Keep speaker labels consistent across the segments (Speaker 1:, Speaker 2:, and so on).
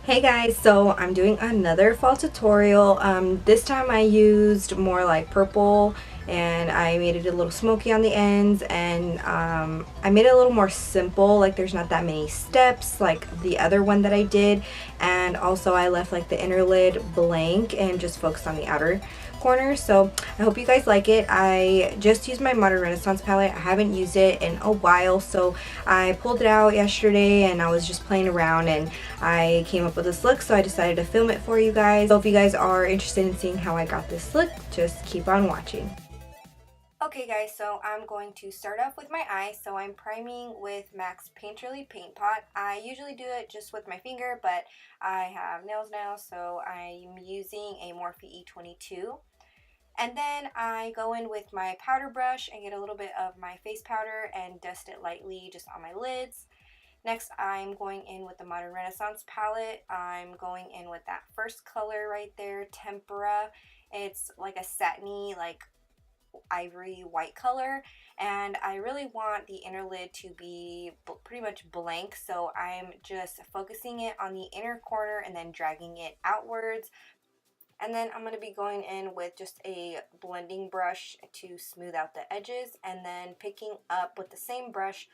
Speaker 1: Hey guys, so I'm doing another fall tutorial. This time I used more like purple and I made it a little smoky on the ends, and I made it a little more simple, like there's not that many steps like the other one that I did. And also I left like the inner lid blank and just focused on the outer corner. So I hope you guys like it. I just used my Modern Renaissance palette. I haven't used it in a while, so I pulled it out yesterday and I was just playing around and I came up with this look, so I decided to film it for you guys. So if you guys are interested in seeing how I got this look, just keep on watching. Okay guys, so I'm going to start off with my eyes. So I'm priming with MAC's Painterly Paint Pot. I usually do it just with my finger, but I have nails now, so I'm using a Morphe E22. And then I go in with my powder brush and get a little bit of my face powder and dust it lightly just on my lids. Next, I'm going in with the Modern Renaissance palette. I'm going in with that first color right there, Tempera. It's like a satiny, like ivory white color, and I really want the inner lid to be pretty much blank, so I'm just focusing it on the inner corner and then dragging it outwards. And then I'm going to be going in with just a blending brush to smooth out the edges, and then picking up with the same brush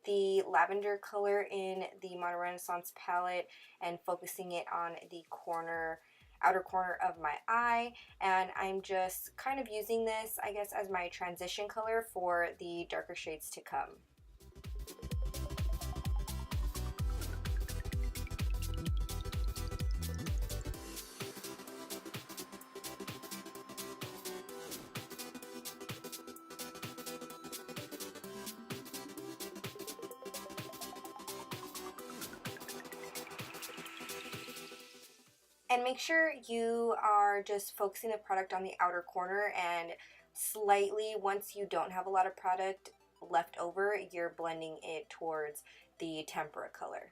Speaker 1: the lavender color in the Modern Renaissance palette and focusing it on the outer corner of my eye. And I'm just kind of using this, I guess, as my transition color for the darker shades to come. And make sure you are just focusing the product on the outer corner, and slightly, once you don't have a lot of product left over, you're blending it towards the tempera color.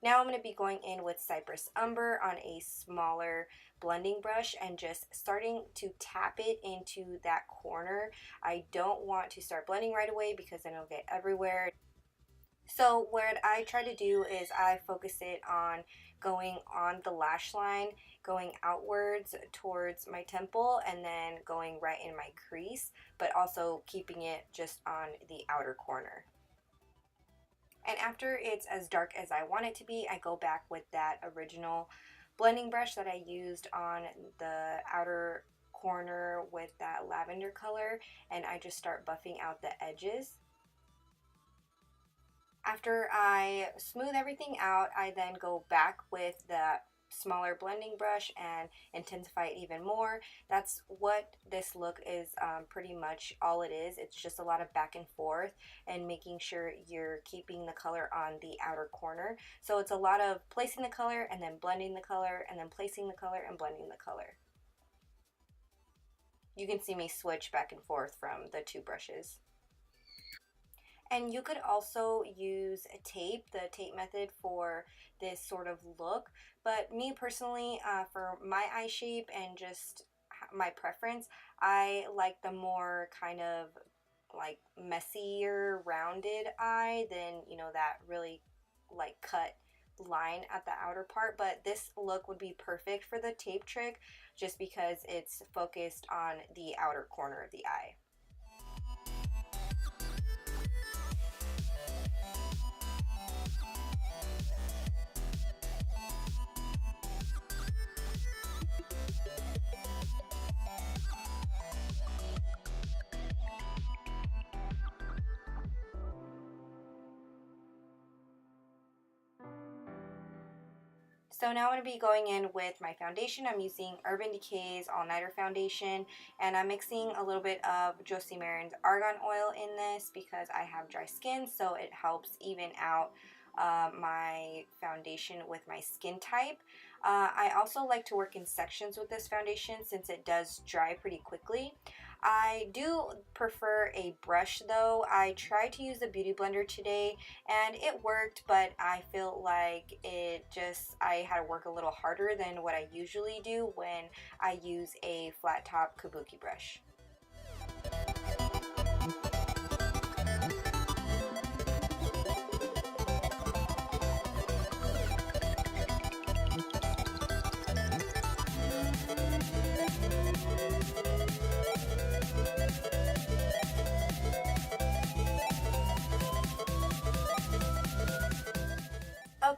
Speaker 1: Now I'm going to be going in with Cypress Umber on a smaller blending brush and just starting to tap it into that corner. I don't want to start blending right away because then it'll get everywhere. So what I try to do is I focus it on going on the lash line, going outwards towards my temple, and then going right in my crease, but also keeping it just on the outer corner. And after it's as dark as I want it to be, I go back with that original blending brush that I used on the outer corner with that lavender color, and I just start buffing out the edges. After I smooth everything out, I then go back with the smaller blending brush and intensify it even more. That's what this look is pretty much all it is. It's just a lot of back and forth and making sure you're keeping the color on the outer corner. So it's a lot of placing the color and then blending the color and then placing the color and blending the color. You can see me switch back and forth from the two brushes. And you could also use a tape, the tape method, for this sort of look. But me personally, for my eye shape and just my preference, I like the more kind of like messier, rounded eye than, you know, that really like cut line at the outer part. But this look would be perfect for the tape trick just because it's focused on the outer corner of the eye. So now I'm going to be going in with my foundation. I'm using Urban Decay's All Nighter Foundation, and I'm mixing a little bit of Josie Maran's Argan oil in this because I have dry skin, so it helps even out my foundation with my skin type. I also like to work in sections with this foundation since it does dry pretty quickly. I do prefer a brush though. I tried to use the Beauty Blender today and it worked, but I feel like I had to work a little harder than what I usually do when I use a flat top kabuki brush.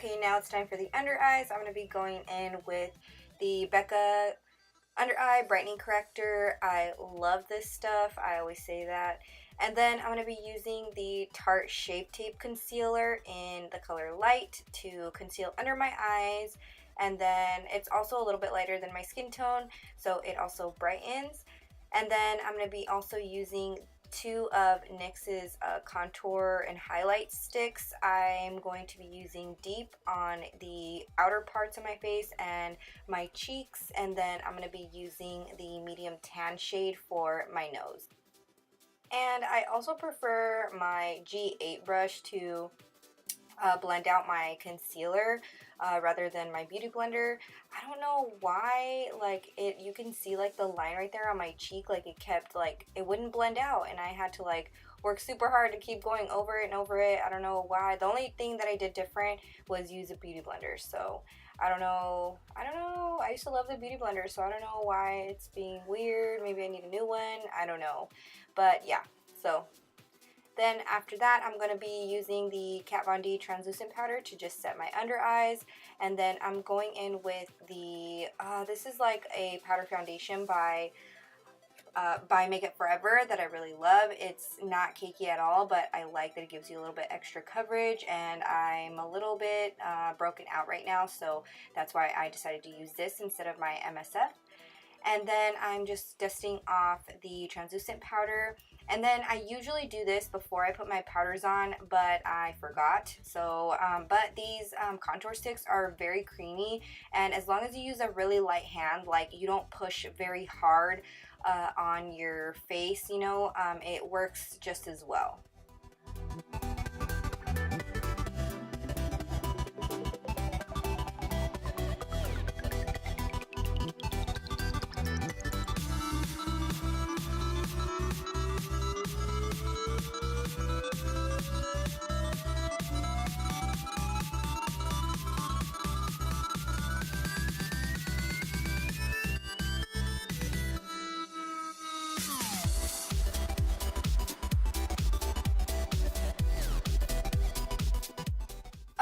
Speaker 1: Okay, now it's time for the under eyes. I'm going to be going in with the Becca Under Eye Brightening Corrector. I love this stuff. I always say that. And then I'm going to be using the Tarte Shape Tape Concealer in the color Light to conceal under my eyes. And then it's also a little bit lighter than my skin tone, so it also brightens. And then I'm going to be also using two of NYX's contour and highlight sticks. I'm going to be using Deep on the outer parts of my face and my cheeks, and then I'm going to be using the medium tan shade for my nose. And I also prefer my G8 brush to blend out my concealer rather than my beauty blender. I don't know why, like, you can see like the line right there on my cheek, like it kept, like, it wouldn't blend out, and I had to like work super hard to keep going over it and over it. I don't know why. The only thing that I did different was use a beauty blender, so I don't know. I used to love the beauty blender, so I don't know why it's being weird. Maybe I need a new one. I don't know, but yeah. So then after that, I'm going to be using the Kat Von D translucent powder to just set my under eyes. And then I'm going in with the, this is like a powder foundation by Makeup Forever that I really love. It's not cakey at all, but I like that it gives you a little bit extra coverage, and I'm a little bit broken out right now, so that's why I decided to use this instead of my MSF. And then I'm just dusting off the translucent powder. And then I usually do this before I put my powders on, but I forgot. So, but these contour sticks are very creamy, and as long as you use a really light hand, like you don't push very hard on your face, you know, it works just as well.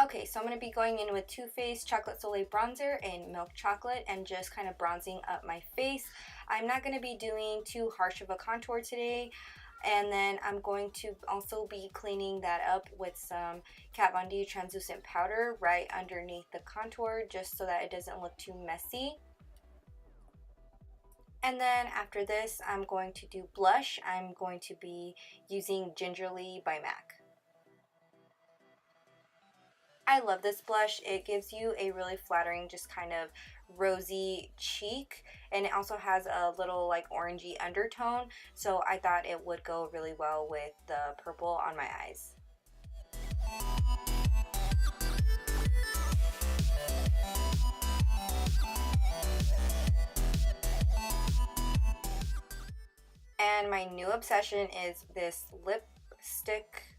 Speaker 1: Okay, so I'm going to be going in with Too Faced Chocolate Soleil Bronzer in Milk Chocolate and just kind of bronzing up my face. I'm not going to be doing too harsh of a contour today. And then I'm going to also be cleaning that up with some Kat Von D translucent powder right underneath the contour, just so that it doesn't look too messy. And then after this, I'm going to do blush. I'm going to be using Gingerly by MAC. I love this blush. It gives you a really flattering, just kind of rosy cheek, and it also has a little like orangey undertone, so I thought it would go really well with the purple on my eyes. And my new obsession is this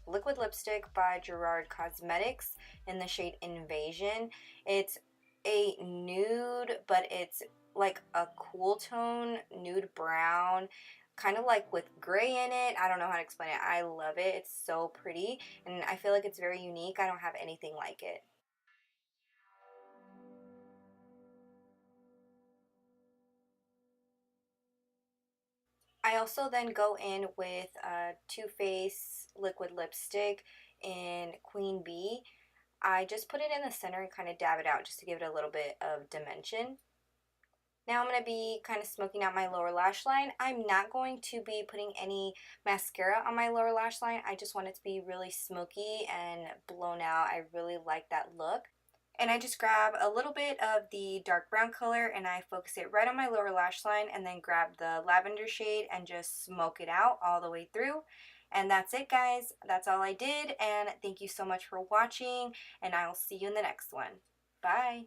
Speaker 1: liquid lipstick by Gerard Cosmetics in the shade Invasion. It's a nude, but it's like a cool tone nude brown, kind of like with gray in it. I don't know how to explain it. I love it. It's so pretty, and I feel like it's very unique. I don't have anything like it. I also then go in with a Too Faced liquid lipstick in Queen Bee. I just put it in the center and kind of dab it out just to give it a little bit of dimension. Now I'm going to be kind of smoking out my lower lash line. I'm not going to be putting any mascara on my lower lash line. I just want it to be really smoky and blown out. I really like that look. And I just grab a little bit of the dark brown color and I focus it right on my lower lash line, and then grab the lavender shade and just smoke it out all the way through. And that's it, guys. That's all I did, and thank you so much for watching, and I will see you in the next one. Bye!